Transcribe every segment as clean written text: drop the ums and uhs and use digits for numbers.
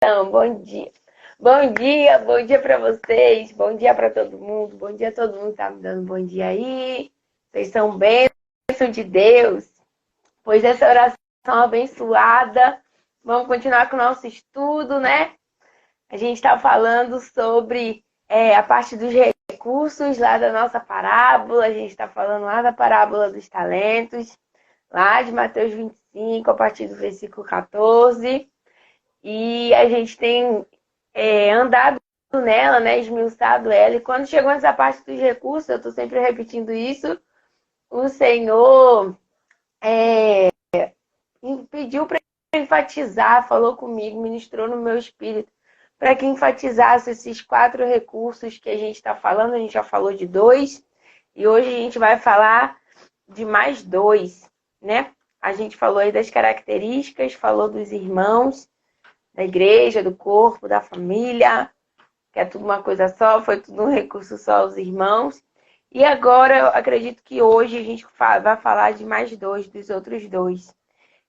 Então, bom dia. Bom dia para vocês, bom dia para todo mundo, bom dia a todo mundo que tá me dando bom dia aí. Vocês são bênção de Deus, pois essa oração abençoada. Vamos continuar com o nosso estudo, né? A gente está falando sobre a parte dos recursos lá da nossa parábola, a gente está falando lá da parábola dos talentos, lá de Mateus 25, a partir do versículo 14. E a gente tem andado nela, né, esmiuçado ela. E quando chegou nessa parte dos recursos, eu estou sempre repetindo isso, o Senhor pediu para enfatizar, falou comigo, ministrou no meu espírito, para que enfatizasse esses 4 recursos que a gente está falando. A gente já falou de 2, e hoje a gente vai falar de mais 2, né? A gente falou aí das características, falou dos irmãos, da igreja, do corpo, da família, que é tudo uma coisa só, foi tudo um recurso só, os irmãos. E agora, eu acredito que hoje a gente vai falar de mais 2, dos outros 2,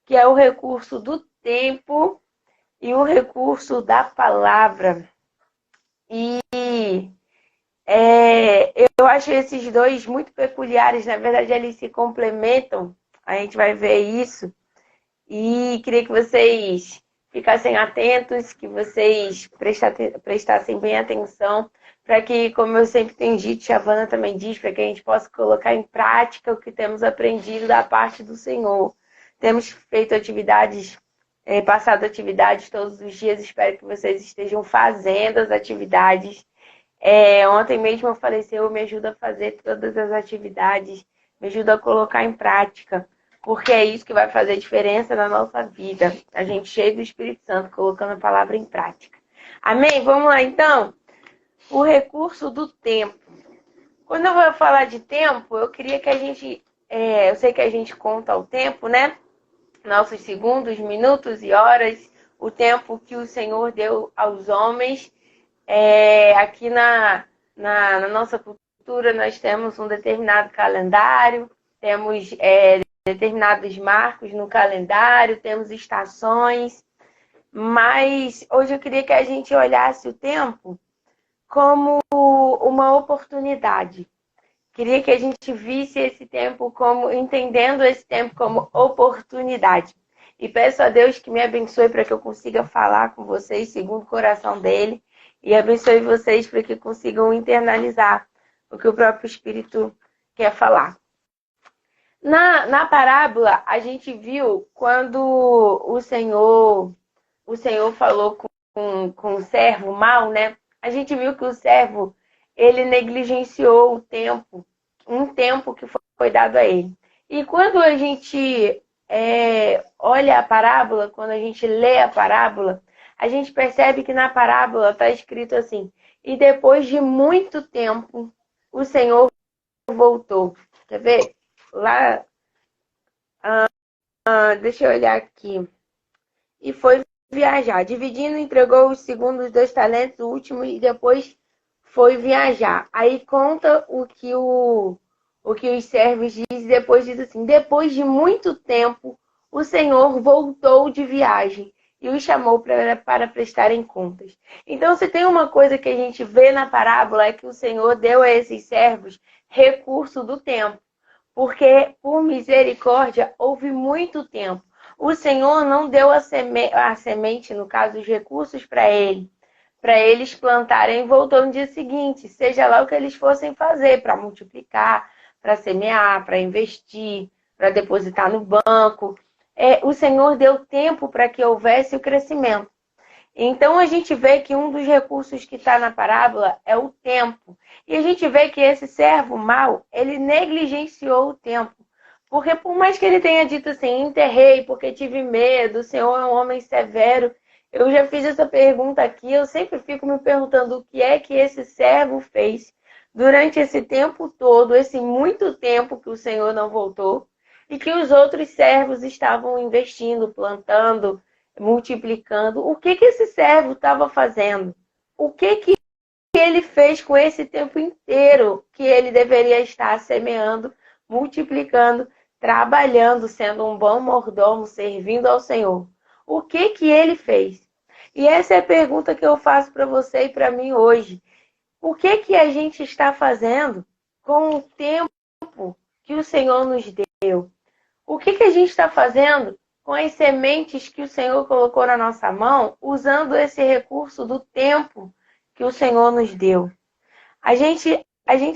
que é o recurso do tempo e o recurso da palavra. E eu acho esses 2 muito peculiares, na verdade eles se complementam, a gente vai ver isso. E queria que vocês ficassem atentos, que vocês prestassem bem atenção, para que, como eu sempre tenho dito, a Havana também diz, para que a gente possa colocar em prática o que temos aprendido da parte do Senhor. Temos feito atividades, passado atividades todos os dias, espero que vocês estejam fazendo as atividades. Ontem mesmo eu falei, Senhor, me ajuda a fazer todas as atividades, me ajuda a colocar em prática, porque é isso que vai fazer diferença na nossa vida. A gente cheio do Espírito Santo, colocando a palavra em prática. Amém? Vamos lá, então? O recurso do tempo. Quando eu vou falar de tempo, eu queria que a gente... eu sei que a gente conta o tempo, né? Nossos segundos, minutos e horas. O tempo que o Senhor deu aos homens. Aqui na nossa cultura, nós temos um determinado calendário. Temos... determinados marcos no calendário, temos estações, mas hoje eu queria que a gente olhasse o tempo como uma oportunidade. Queria que a gente visse esse tempo como, entendendo esse tempo como oportunidade. E peço a Deus que me abençoe para que eu consiga falar com vocês segundo o coração dele, e abençoe vocês para que consigam internalizar o que o próprio Espírito quer falar. Na parábola, a gente viu quando o Senhor falou com o servo mau, né? A gente viu que o servo, ele negligenciou o tempo, um tempo que foi dado a ele. E quando a gente olha a parábola, quando a gente lê a parábola, a gente percebe que na parábola está escrito assim: e depois de muito tempo, o Senhor voltou. Quer ver? Lá, deixa eu olhar aqui. E foi viajar. Dividindo, entregou os segundos 2 talentos, o último, e depois foi viajar. Aí conta o que os servos dizem, depois diz assim: depois de muito tempo, o Senhor voltou de viagem e os chamou para prestarem contas. Então, se tem uma coisa que a gente vê na parábola, é que o Senhor deu a esses servos recurso do tempo. Porque, por misericórdia, houve muito tempo. O Senhor não deu a semente, no caso, os recursos para eles plantarem e voltou no dia seguinte, seja lá o que eles fossem fazer, para multiplicar, para semear, para investir, para depositar no banco. O Senhor deu tempo para que houvesse o crescimento. Então, a gente vê que um dos recursos que está na parábola é o tempo. E a gente vê que esse servo mau, ele negligenciou o tempo. Porque por mais que ele tenha dito assim, enterrei porque tive medo, o Senhor é um homem severo. Eu já fiz essa pergunta aqui, eu sempre fico me perguntando o que é que esse servo fez durante esse tempo todo, esse muito tempo que o Senhor não voltou, e que os outros servos estavam investindo, plantando, multiplicando. O que esse servo estava fazendo? O que ele fez com esse tempo inteiro que ele deveria estar semeando, multiplicando, trabalhando, sendo um bom mordomo, servindo ao Senhor? O que ele fez? E essa é a pergunta que eu faço para você e para mim hoje. O que a gente está fazendo com o tempo que o Senhor nos deu? O que a gente está fazendo com as sementes que o Senhor colocou na nossa mão, usando esse recurso do tempo que o Senhor nos deu? A gente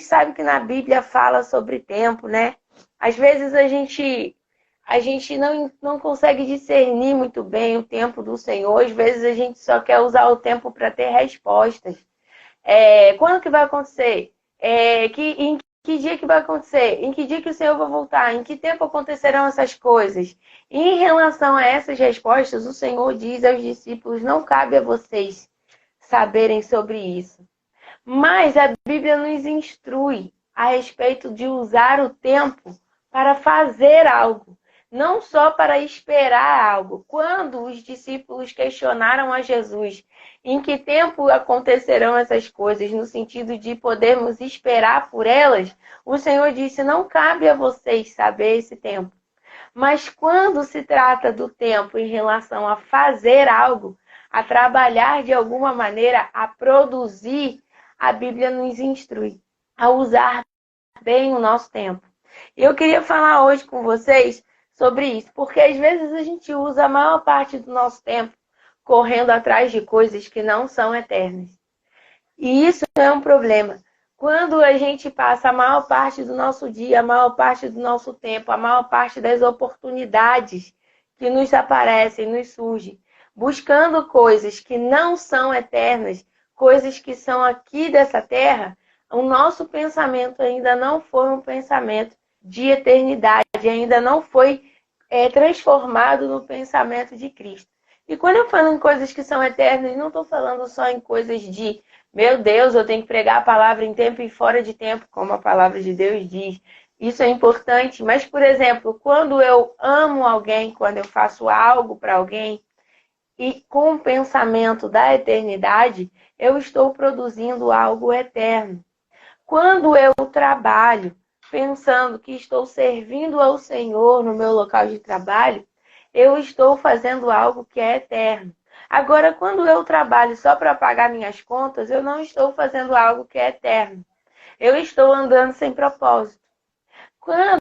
sabe que na Bíblia fala sobre tempo, né? Às vezes a gente não consegue discernir muito bem o tempo do Senhor. Às vezes a gente só quer usar o tempo para ter respostas. Quando que vai acontecer? Em que dia que vai acontecer? Em que dia que o Senhor vai voltar? Em que tempo acontecerão essas coisas? E em relação a essas respostas, o Senhor diz aos discípulos: não cabe a vocês saberem sobre isso. Mas a Bíblia nos instrui a respeito de usar o tempo para fazer algo, não só para esperar algo. Quando os discípulos questionaram a Jesus em que tempo acontecerão essas coisas, no sentido de podermos esperar por elas, o Senhor disse: não cabe a vocês saber esse tempo. Mas quando se trata do tempo em relação a fazer algo, a trabalhar de alguma maneira, a produzir, a Bíblia nos instrui a usar bem o nosso tempo. E eu queria falar hoje com vocês sobre isso, porque às vezes a gente usa a maior parte do nosso tempo correndo atrás de coisas que não são eternas. E isso é um problema. Quando a gente passa a maior parte do nosso dia, a maior parte do nosso tempo, a maior parte das oportunidades que nos aparecem, nos surgem, buscando coisas que não são eternas, coisas que são aqui dessa terra, o nosso pensamento ainda não foi um pensamento de eternidade, ainda não foi transformado no pensamento de Cristo. E quando eu falo em coisas que são eternas, não estou falando só em coisas de, meu Deus, eu tenho que pregar a palavra em tempo e fora de tempo, como a palavra de Deus diz. Isso é importante, mas, por exemplo, quando eu amo alguém, quando eu faço algo para alguém, e com o pensamento da eternidade, eu estou produzindo algo eterno. Quando eu trabalho pensando que estou servindo ao Senhor no meu local de trabalho, eu estou fazendo algo que é eterno. Agora, quando eu trabalho só para pagar minhas contas, eu não estou fazendo algo que é eterno. Eu estou andando sem propósito. Quando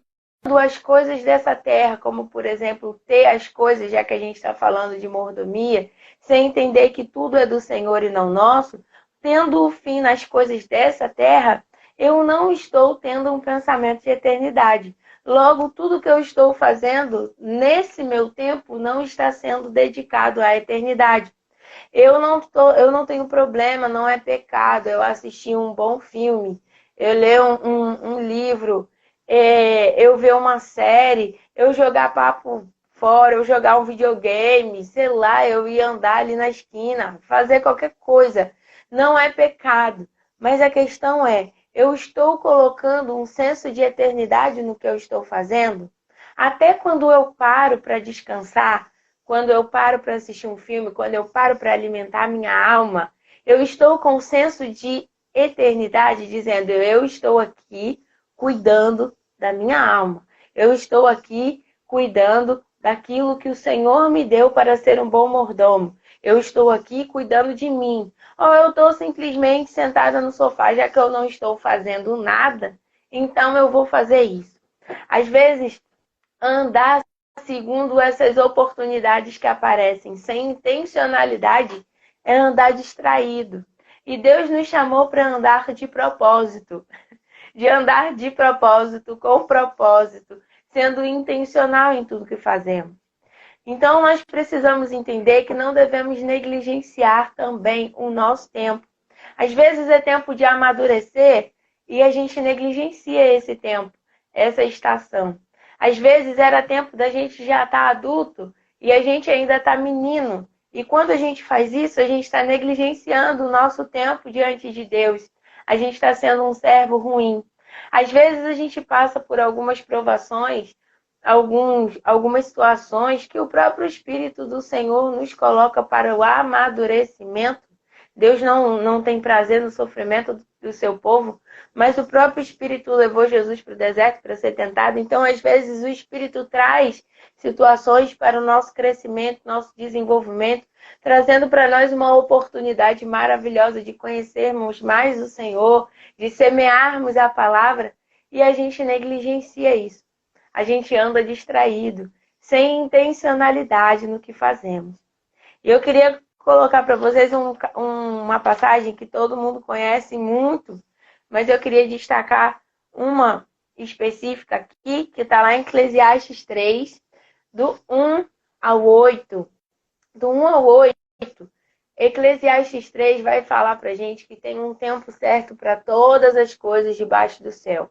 as coisas dessa terra, como por exemplo, ter as coisas, já que a gente está falando de mordomia, sem entender que tudo é do Senhor e não nosso, tendo o fim nas coisas dessa terra, eu não estou tendo um pensamento de eternidade. Logo, tudo que eu estou fazendo nesse meu tempo não está sendo dedicado à eternidade. Eu não tenho problema, não é pecado eu assistir um bom filme, eu ler um livro, eu ver uma série, eu jogar papo fora, eu jogar um videogame, sei lá, eu ir andar ali na esquina, fazer qualquer coisa. Não é pecado, mas a questão é, eu estou colocando um senso de eternidade no que eu estou fazendo? Até quando eu paro para descansar, quando eu paro para assistir um filme, quando eu paro para alimentar minha alma, eu estou com um senso de eternidade, dizendo: eu estou aqui cuidando da minha alma. Eu estou aqui cuidando daquilo que o Senhor me deu para ser um bom mordomo. Eu estou aqui cuidando de mim. Ou eu estou simplesmente sentada no sofá, já que eu não estou fazendo nada, então eu vou fazer isso. Às vezes, andar segundo essas oportunidades que aparecem sem intencionalidade é andar distraído. E Deus nos chamou para andar de propósito. De andar de propósito, com propósito, sendo intencional em tudo que fazemos. Então, nós precisamos entender que não devemos negligenciar também o nosso tempo. Às vezes é tempo de amadurecer e a gente negligencia esse tempo, essa estação. Às vezes era tempo da gente já estar adulto e a gente ainda está menino. E quando a gente faz isso, a gente está negligenciando o nosso tempo diante de Deus. A gente está sendo um servo ruim. Às vezes a gente passa por algumas provações, algumas situações que o próprio Espírito do Senhor nos coloca para o amadurecimento, Deus não tem prazer no sofrimento do seu povo, mas o próprio Espírito levou Jesus para o deserto para ser tentado. Então, às vezes, o Espírito traz situações para o nosso crescimento, nosso desenvolvimento, trazendo para nós uma oportunidade maravilhosa de conhecermos mais o Senhor, de semearmos a palavra, e a gente negligencia isso. A gente anda distraído, sem intencionalidade no que fazemos. E eu queria colocar para vocês uma passagem que todo mundo conhece muito, mas eu queria destacar uma específica aqui, que está lá em Eclesiastes 3, do 1 ao 8. Do 1 ao 8, Eclesiastes 3 vai falar para a gente que tem um tempo certo para todas as coisas debaixo do céu.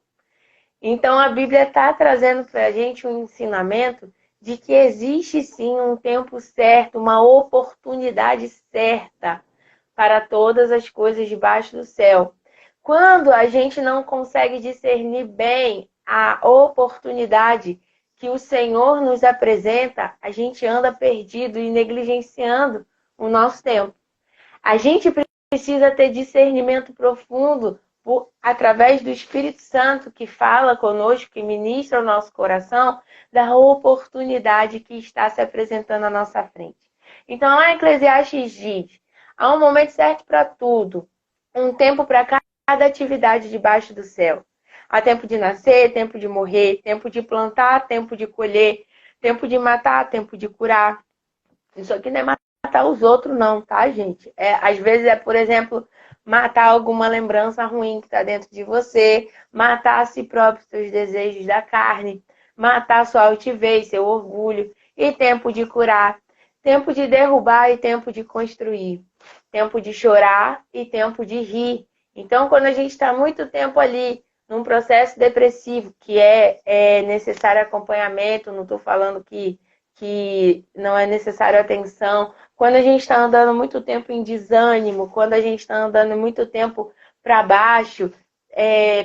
Então, a Bíblia está trazendo para a gente um ensinamento de que existe sim um tempo certo, uma oportunidade certa para todas as coisas debaixo do céu. Quando a gente não consegue discernir bem a oportunidade que o Senhor nos apresenta, a gente anda perdido e negligenciando o nosso tempo. A gente precisa ter discernimento profundo através do Espírito Santo que fala conosco, que ministra o nosso coração, da oportunidade que está se apresentando à nossa frente. Então, lá em Eclesiastes diz, há um momento certo para tudo, um tempo para cada atividade debaixo do céu. Há tempo de nascer, tempo de morrer, tempo de plantar, tempo de colher, tempo de matar, tempo de curar. Isso aqui não é matar os outros não, tá, gente? Às vezes por exemplo, matar alguma lembrança ruim que está dentro de você, matar a si próprio, seus desejos da carne, matar sua altivez, seu orgulho, e tempo de curar, tempo de derrubar e tempo de construir, tempo de chorar e tempo de rir. Então, quando a gente está muito tempo ali num processo depressivo, que é necessário acompanhamento, não estou falando que não é necessário atenção, quando a gente está andando muito tempo em desânimo, quando a gente está andando muito tempo para baixo,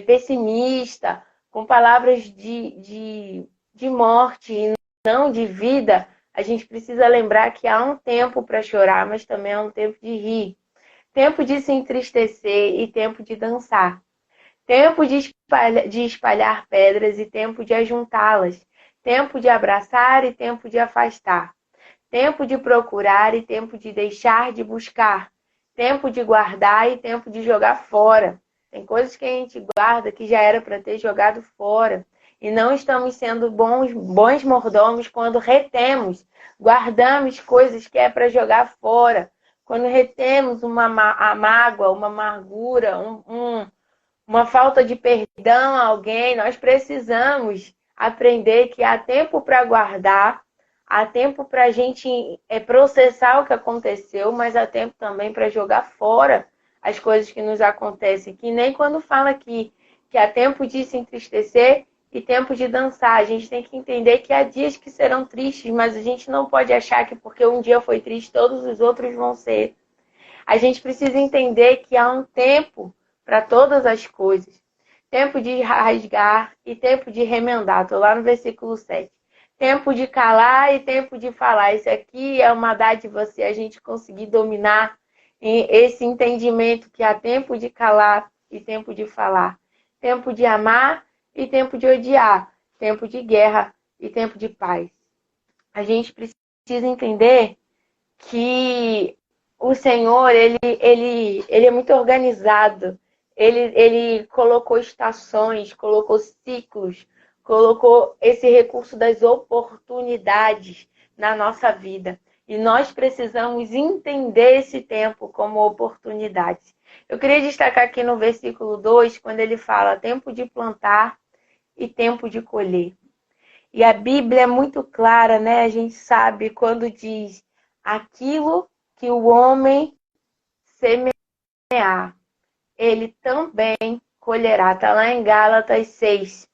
pessimista, com palavras de morte e não de vida, a gente precisa lembrar que há um tempo para chorar, mas também há um tempo de rir. Tempo de se entristecer e tempo de dançar. Tempo de espalhar pedras e tempo de ajuntá-las. Tempo de abraçar e tempo de afastar. Tempo de procurar e tempo de deixar de buscar. Tempo de guardar e tempo de jogar fora. Tem coisas que a gente guarda que já era para ter jogado fora. E não estamos sendo bons mordomos quando retemos. Guardamos coisas que é para jogar fora. Quando retemos uma mágoa, uma amargura, uma falta de perdão a alguém, nós precisamos aprender que há tempo para guardar, há tempo para a gente processar o que aconteceu, mas há tempo também para jogar fora as coisas que nos acontecem. Que nem quando fala que há tempo de se entristecer e tempo de dançar. A gente tem que entender que há dias que serão tristes, mas a gente não pode achar que porque um dia foi triste, todos os outros vão ser. A gente precisa entender que há um tempo para todas as coisas. Tempo de rasgar e tempo de remendar. Estou lá no versículo 7. Tempo de calar e tempo de falar. Isso aqui é uma dádiva se a gente conseguir dominar esse entendimento que há tempo de calar e tempo de falar. Tempo de amar e tempo de odiar. Tempo de guerra e tempo de paz. A gente precisa entender que o Senhor, ele é muito organizado. Ele colocou estações, colocou ciclos, colocou esse recurso das oportunidades na nossa vida. E nós precisamos entender esse tempo como oportunidade. Eu queria destacar aqui no versículo 2, quando ele fala tempo de plantar e tempo de colher. E a Bíblia é muito clara, né? A gente sabe quando diz aquilo que o homem semear, ele também colherá. Está lá em Gálatas 6,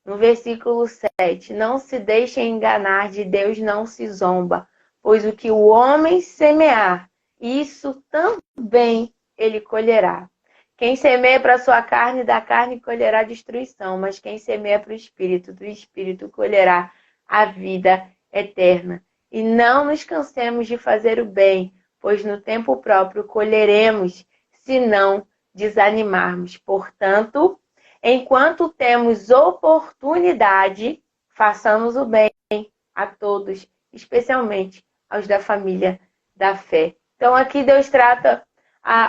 no versículo 7. Não se deixem enganar, de Deus não se zomba, pois o que o homem semear, isso também ele colherá. Quem semeia para a sua carne, da carne colherá destruição, mas quem semeia para o Espírito, do Espírito colherá a vida eterna. E não nos cansemos de fazer o bem, pois no tempo próprio colheremos, se não desanimarmos. Portanto, enquanto temos oportunidade, façamos o bem a todos, especialmente aos da família da fé. Então aqui Deus trata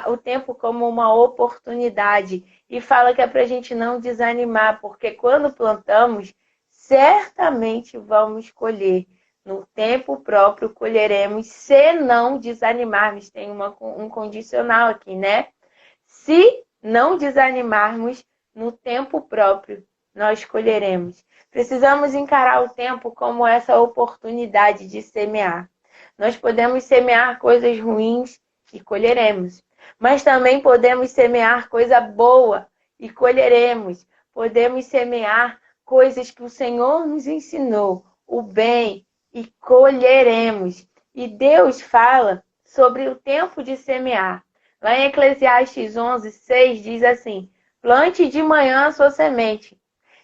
o tempo como uma oportunidade e fala que é para a gente não desanimar, porque quando plantamos, certamente vamos colher. No tempo próprio colheremos, se não desanimarmos. Tem um condicional aqui, né? Se não desanimarmos, no tempo próprio nós colheremos. Precisamos encarar o tempo como essa oportunidade de semear. Nós podemos semear coisas ruins e colheremos. Mas também podemos semear coisa boa e colheremos. Podemos semear coisas que o Senhor nos ensinou, o bem, e colheremos. E Deus fala sobre o tempo de semear. Lá em Eclesiastes 11:6 diz assim: plante de manhã a sua semente,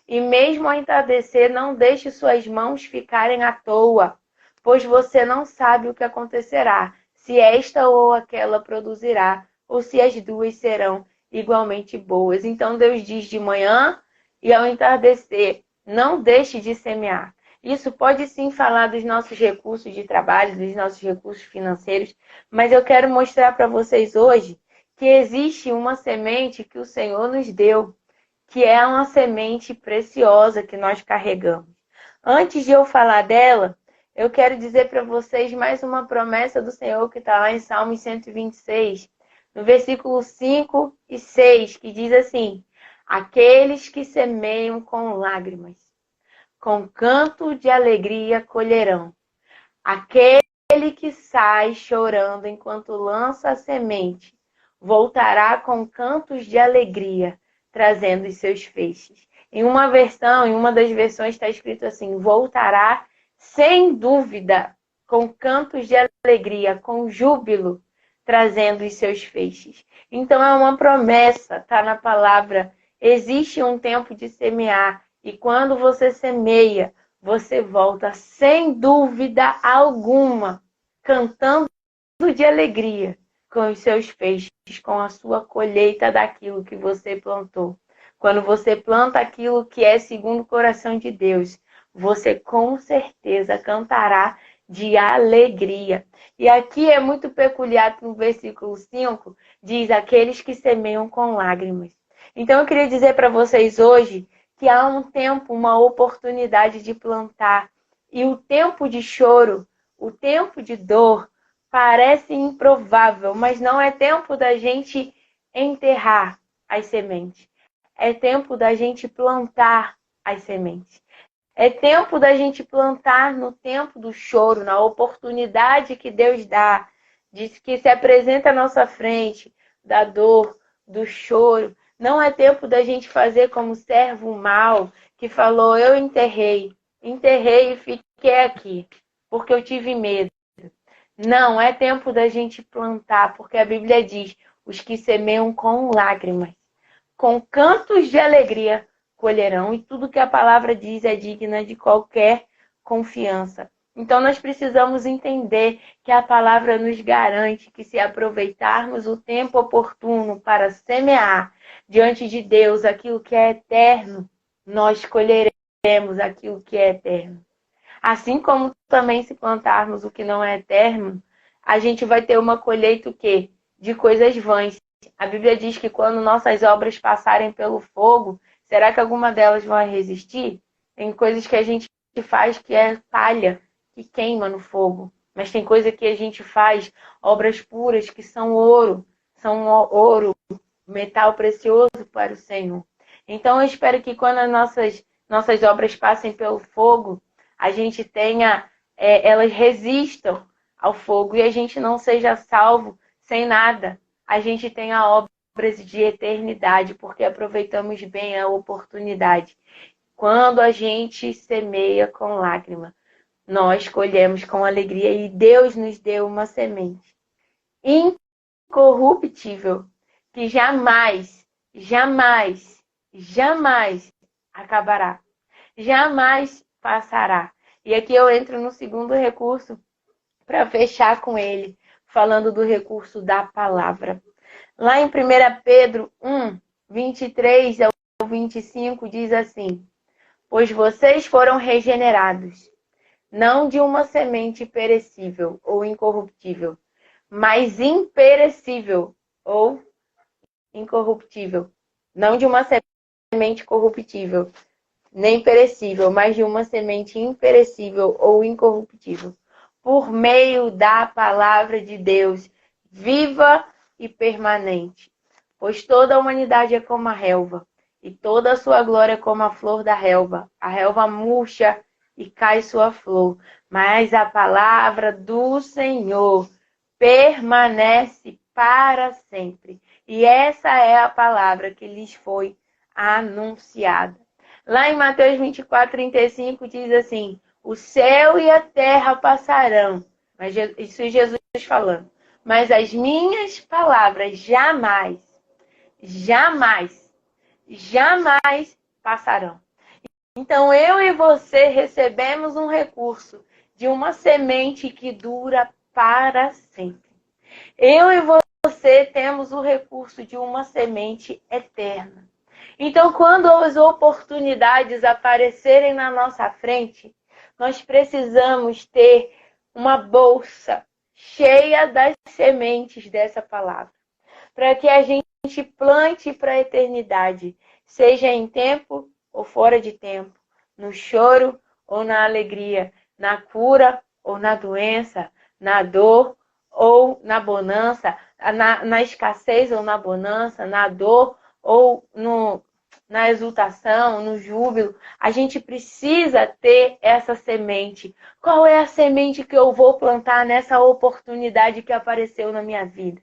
e mesmo ao entardecer não deixe suas mãos ficarem à toa, pois você não sabe o que acontecerá, se esta ou aquela produzirá, ou se as duas serão igualmente boas. Então Deus diz de manhã e ao entardecer, não deixe de semear. Isso pode sim falar dos nossos recursos de trabalho, dos nossos recursos financeiros, mas eu quero mostrar para vocês hoje que existe uma semente que o Senhor nos deu, que é uma semente preciosa que nós carregamos. Antes de eu falar dela, eu quero dizer para vocês mais uma promessa do Senhor que está lá em Salmos 126, no versículo 5 e 6, que diz assim: aqueles que semeiam com lágrimas, com canto de alegria colherão. Aquele que sai chorando enquanto lança a semente, voltará com cantos de alegria, trazendo os seus feixes. Em uma das versões está escrito assim: voltará sem dúvida, com cantos de alegria, com júbilo, trazendo os seus feixes. Então é uma promessa, está na palavra. Existe um tempo de semear, e quando você semeia, você volta sem dúvida alguma, cantando de alegria com os seus feixes, com a sua colheita daquilo que você plantou. Quando você planta aquilo que é segundo o coração de Deus, você com certeza cantará de alegria. E aqui é muito peculiar que no versículo 5 diz: aqueles que semeiam com lágrimas. Então eu queria dizer para vocês hoje que há um tempo, uma oportunidade de plantar. E o tempo de choro, o tempo de dor, parece improvável, mas não é tempo da gente enterrar as sementes. É tempo da gente plantar as sementes. É tempo da gente plantar no tempo do choro, na oportunidade que Deus dá, que se apresenta à nossa frente, da dor, do choro. Não é tempo da gente fazer como o servo mau, que falou: eu enterrei e fiquei aqui, porque eu tive medo. Não, é tempo da gente plantar, porque a Bíblia diz: os que semeiam com lágrimas, com cantos de alegria colherão, e tudo que a palavra diz é digna de qualquer confiança. Então nós precisamos entender que a palavra nos garante que se aproveitarmos o tempo oportuno para semear diante de Deus aquilo que é eterno, nós colheremos aquilo que é eterno. Assim como também se plantarmos o que não é eterno, a gente vai ter uma colheita o quê? De coisas vãs. A Bíblia diz que quando nossas obras passarem pelo fogo, será que alguma delas vai resistir? Tem coisas que a gente faz que é palha, que queima no fogo. Mas tem coisa que a gente faz, obras puras, que são ouro, metal precioso para o Senhor. Então eu espero que quando as nossas obras passem pelo fogo, a gente tenha, elas resistam ao fogo e a gente não seja salvo sem nada. A gente tenha obras de eternidade, porque aproveitamos bem a oportunidade. Quando a gente semeia com lágrima, nós colhemos com alegria, e Deus nos deu uma semente incorruptível, que jamais, jamais, jamais acabará. Jamais passará. E aqui eu entro no segundo recurso para fechar com ele. falando do recurso da palavra. Lá em 1 Pedro 1, 23 ao 25, diz assim: pois vocês foram regenerados, não de uma semente perecível ou incorruptível, mas imperecível ou incorruptível. Não de uma semente corruptível, nem perecível, mas de uma semente imperecível ou incorruptível, por meio da palavra de Deus, viva e permanente. Pois toda a humanidade é como a relva, e toda a sua glória é como a flor da relva. A relva murcha e cai sua flor, mas a palavra do Senhor permanece para sempre. E essa é a palavra que lhes foi anunciada. Lá em Mateus 24, 35 diz assim: o céu e a terra passarão. Mas isso é Jesus falando. Mas as minhas palavras jamais passarão. Então eu e você recebemos um recurso de uma semente que dura para sempre. Eu e você temos o recurso de uma semente eterna. Então, quando as oportunidades aparecerem na nossa frente, nós precisamos ter uma bolsa cheia das sementes dessa palavra, para que a gente plante para a eternidade, seja em tempo ou fora de tempo, no choro ou na alegria, na cura ou na doença, na dor ou na bonança, na escassez ou na bonança, na dor ou na exultação, no júbilo. A gente precisa ter essa semente. Qual é a semente que eu vou plantar nessa oportunidade que apareceu na minha vida?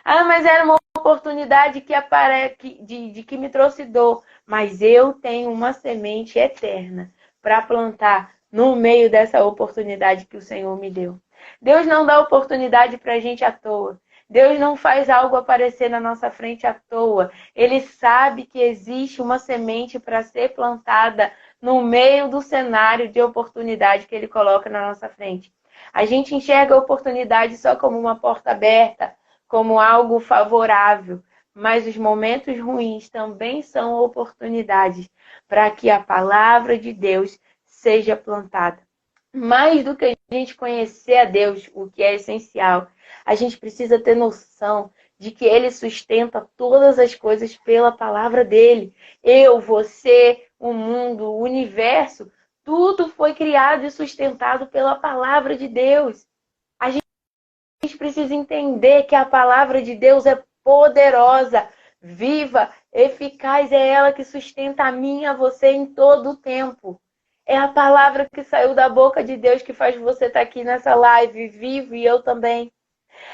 Ah, mas era uma oportunidade que me trouxe dor. Mas eu tenho uma semente eterna para plantar no meio dessa oportunidade que o Senhor me deu. Deus não dá oportunidade para a gente à toa. Deus não faz algo aparecer na nossa frente à toa. Ele sabe que existe uma semente para ser plantada no meio do cenário de oportunidade que Ele coloca na nossa frente. A gente enxerga a oportunidade só como uma porta aberta, como algo favorável, mas os momentos ruins também são oportunidades para que a palavra de Deus seja plantada. Mais do que a gente conhecer a Deus, o que é essencial, a gente precisa ter noção de que Ele sustenta todas as coisas pela palavra dEle. Eu, você, o mundo, o universo, tudo foi criado e sustentado pela palavra de Deus. A gente precisa entender que a palavra de Deus é poderosa, viva, eficaz, é ela que sustenta a mim e a você em todo o tempo. É a palavra que saiu da boca de Deus que faz você estar aqui nessa live, vivo, e eu também.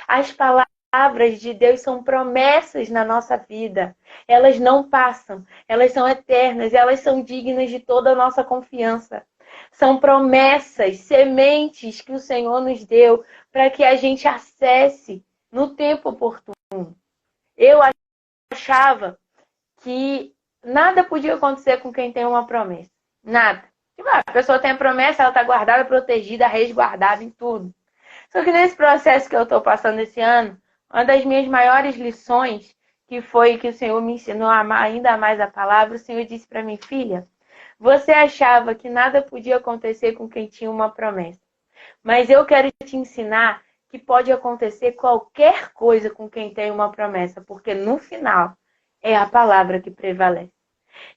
As palavras de Deus são promessas na nossa vida. Elas não passam, elas são eternas, elas são dignas de toda a nossa confiança. São promessas, sementes que o Senhor nos deu para que a gente acesse no tempo oportuno. Eu achava que nada podia acontecer com quem tem uma promessa. Nada. A pessoa tem a promessa, ela está guardada, protegida, resguardada em tudo. Só que nesse processo que eu estou passando esse ano, uma das minhas maiores lições, que foi que o Senhor me ensinou a amar ainda mais a palavra, o Senhor disse para mim: filha, você achava que nada podia acontecer com quem tinha uma promessa. Mas eu quero te ensinar que pode acontecer qualquer coisa com quem tem uma promessa, porque no final é a palavra que prevalece.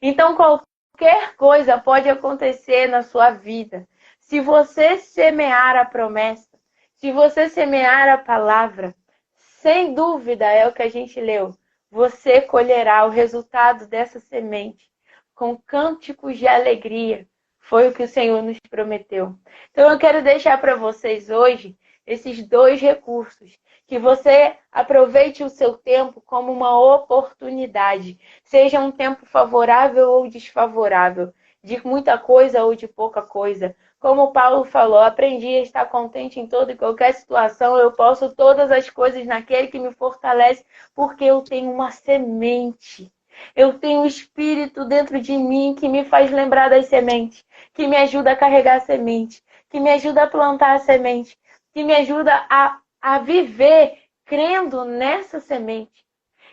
Então, qualquer coisa pode acontecer na sua vida. Se você semear a promessa, se você semear a palavra, sem dúvida, é o que a gente leu, você colherá o resultado dessa semente com cânticos de alegria. Foi o que o Senhor nos prometeu. Então eu quero deixar para vocês hoje esses dois recursos. Que você aproveite o seu tempo como uma oportunidade. Seja um tempo favorável ou desfavorável. De muita coisa ou de pouca coisa. Como Paulo falou, aprendi a estar contente em toda e qualquer situação. Eu posso todas as coisas naquele que me fortalece, porque eu tenho uma semente. Eu tenho um espírito dentro de mim que me faz lembrar das sementes, que me ajuda a carregar a semente, que me ajuda a plantar a semente, que me ajuda a a viver crendo nessa semente.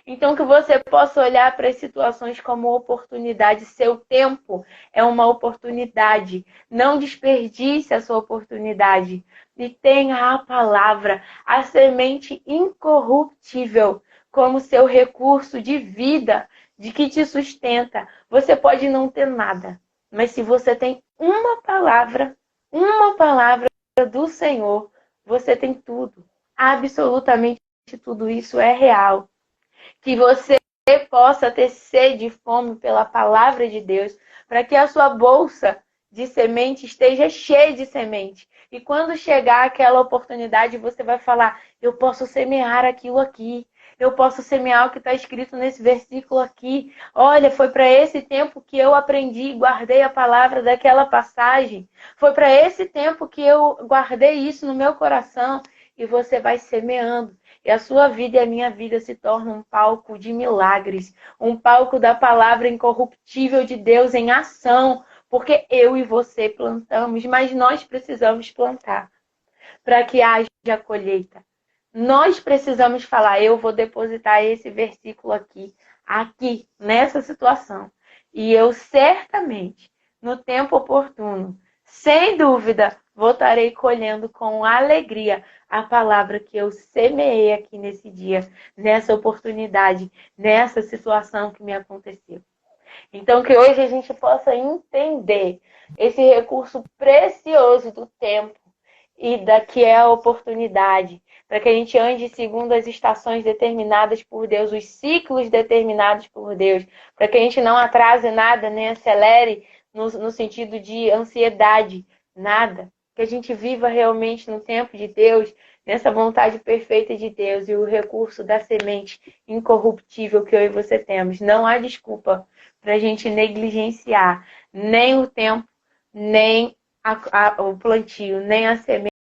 Então, que você possa olhar para as situações como oportunidade. Seu tempo é uma oportunidade. Não desperdice a sua oportunidade. E tenha a palavra, a semente incorruptível, como seu recurso de vida, de que te sustenta. Você pode não ter nada, mas se você tem uma palavra do Senhor, você tem tudo. Absolutamente tudo isso é real. Que você possa ter sede e fome pela palavra de Deus, para que a sua bolsa de semente esteja cheia de semente. E quando chegar aquela oportunidade, você vai falar: eu posso semear aquilo aqui. Eu posso semear o que está escrito nesse versículo aqui. Olha, foi para esse tempo que eu aprendi e guardei a palavra daquela passagem. Foi para esse tempo que eu guardei isso no meu coração. E você vai semeando. E a sua vida e a minha vida se tornam um palco de milagres, um palco da palavra incorruptível de Deus em ação, porque eu e você plantamos, mas nós precisamos plantar para que haja colheita. Nós precisamos falar: eu vou depositar esse versículo aqui, nessa situação. E eu certamente, no tempo oportuno, sem dúvida, voltarei colhendo com alegria a palavra que eu semeei aqui nesse dia, nessa oportunidade, nessa situação que me aconteceu. Então, que hoje a gente possa entender esse recurso precioso do tempo e da que é a oportunidade, para que a gente ande segundo as estações determinadas por Deus, os ciclos determinados por Deus, para que a gente não atrase nada, nem acelere no sentido de ansiedade, nada. Que a gente viva realmente no tempo de Deus, nessa vontade perfeita de Deus e o recurso da semente incorruptível que eu e você temos. Não há desculpa para a gente negligenciar nem o tempo, nem o plantio, nem a semente